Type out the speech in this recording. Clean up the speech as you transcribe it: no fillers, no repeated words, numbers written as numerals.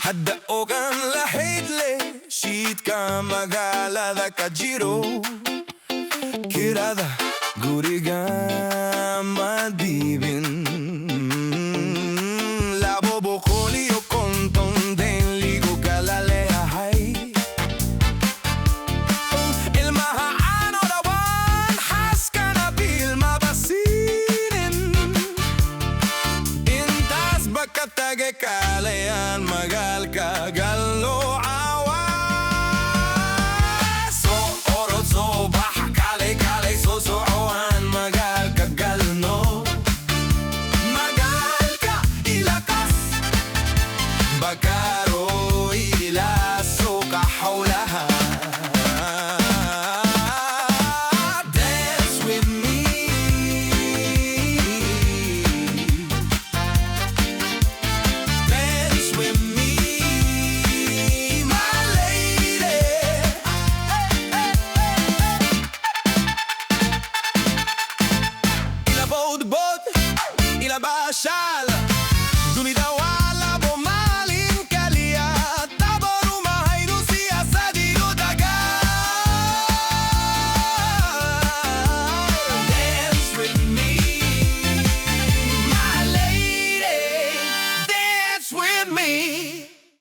Hadda ogan lahidle Shit ka magaalada ka jiro Kirada guriga madibin Labo boqol iyo konton denligu kala leeyahay Ilmaha aan oo dhawaan xaaskana bil mabasiinin Intaas ba ka tage kalayaan magaalka galno caawa Soo orod soo bax kalay kalay soo socowan